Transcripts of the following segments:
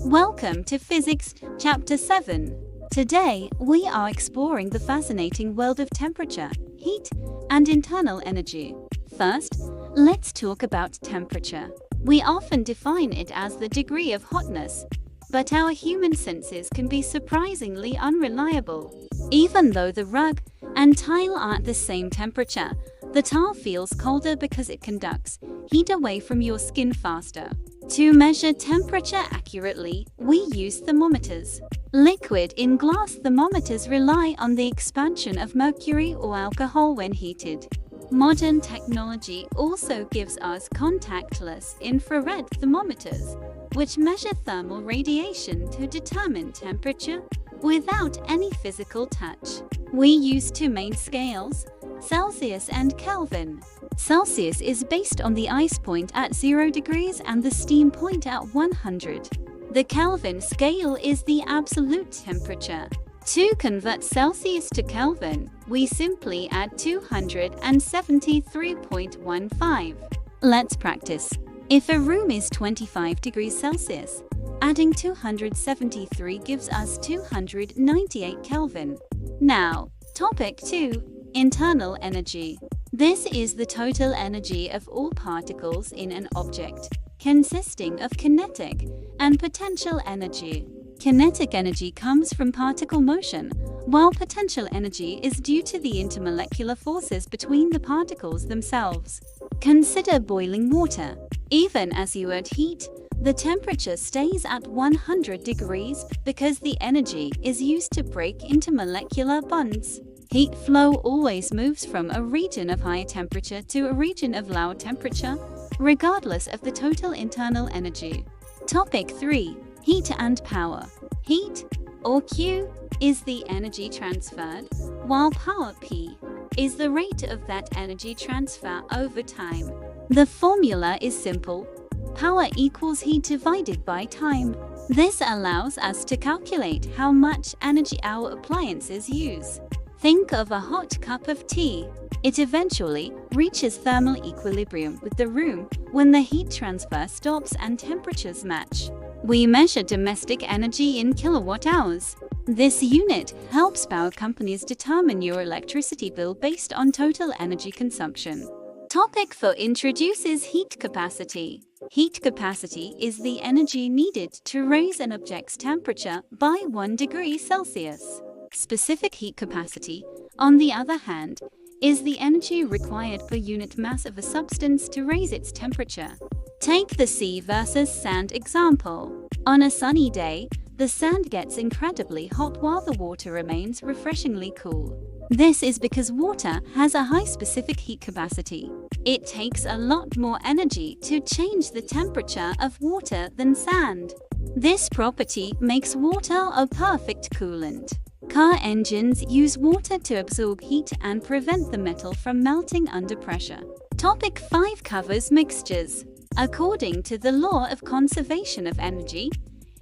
Welcome to Physics, Chapter 7. Today, we are exploring the fascinating world of temperature, heat, and internal energy. First, let's talk about temperature. We often define it as the degree of hotness, but our human senses can be surprisingly unreliable. Even though the rug and tile are at the same temperature, the tile feels colder because it conducts heat away from your skin faster. To measure temperature accurately, we use thermometers. Liquid in glass thermometers rely on the expansion of mercury or alcohol when heated. Modern technology also gives us contactless infrared thermometers, which measure thermal radiation to determine temperature without any physical touch. We use two main scales, Celsius and Kelvin. Celsius is based on the ice point at 0 degrees and the steam point at 100. The Kelvin scale is the absolute temperature. To convert Celsius to Kelvin, we simply add 273.15. Let's practice. If a room is 25 degrees Celsius, adding 273 gives us 298 Kelvin. Now, topic 2. Internal energy. This is the total energy of all particles in an object, consisting of kinetic and potential energy. Kinetic energy comes from particle motion, while potential energy is due to the intermolecular forces between the particles themselves. Consider boiling water. Even as you add heat, the temperature stays at 100 degrees because the energy is used to break intermolecular bonds. Heat flow always moves from a region of high temperature to a region of low temperature, regardless of the total internal energy. Topic 3. Heat and power. Heat, or Q, is the energy transferred, while power, P, is the rate of that energy transfer over time. The formula is simple. Power equals heat divided by time. This allows us to calculate how much energy our appliances use. Think of a hot cup of tea. It eventually reaches thermal equilibrium with the room when the heat transfer stops and temperatures match. We measure domestic energy in kilowatt hours. This unit helps power companies determine your electricity bill based on total energy consumption. Topic 4 introduces heat capacity. Heat capacity is the energy needed to raise an object's temperature by 1 degree Celsius. Specific heat capacity, on the other hand, is the energy required per unit mass of a substance to raise its temperature. Take the sea versus sand example. On a sunny day, the sand gets incredibly hot while the water remains refreshingly cool. This is because water has a high specific heat capacity. It takes a lot more energy to change the temperature of water than sand. This property makes water a perfect coolant. Car engines use water to absorb heat and prevent the metal from melting under pressure. Topic 5 covers mixtures. According to the law of conservation of energy,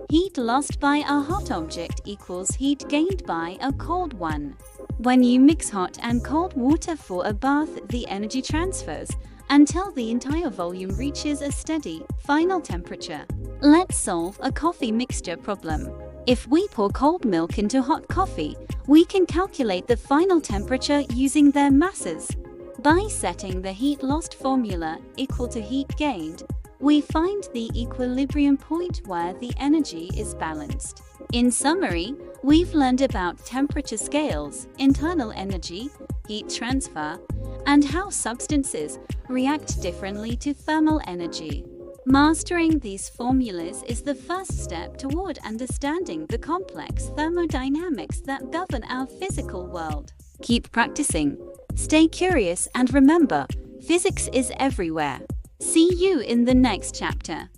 heat lost by a hot object equals heat gained by a cold one. When you mix hot and cold water for a bath, the energy transfers until the entire volume reaches a steady, final temperature. Let's solve a coffee mixture problem. If we pour cold milk into hot coffee, we can calculate the final temperature using their masses. By setting the heat lost formula equal to heat gained, we find the equilibrium point where the energy is balanced. In summary, we've learned about temperature scales, internal energy, heat transfer, and how substances react differently to thermal energy. Mastering these formulas is the first step toward understanding the complex thermodynamics that govern our physical world. Keep practicing, stay curious, and remember, physics is everywhere. See you in the next chapter.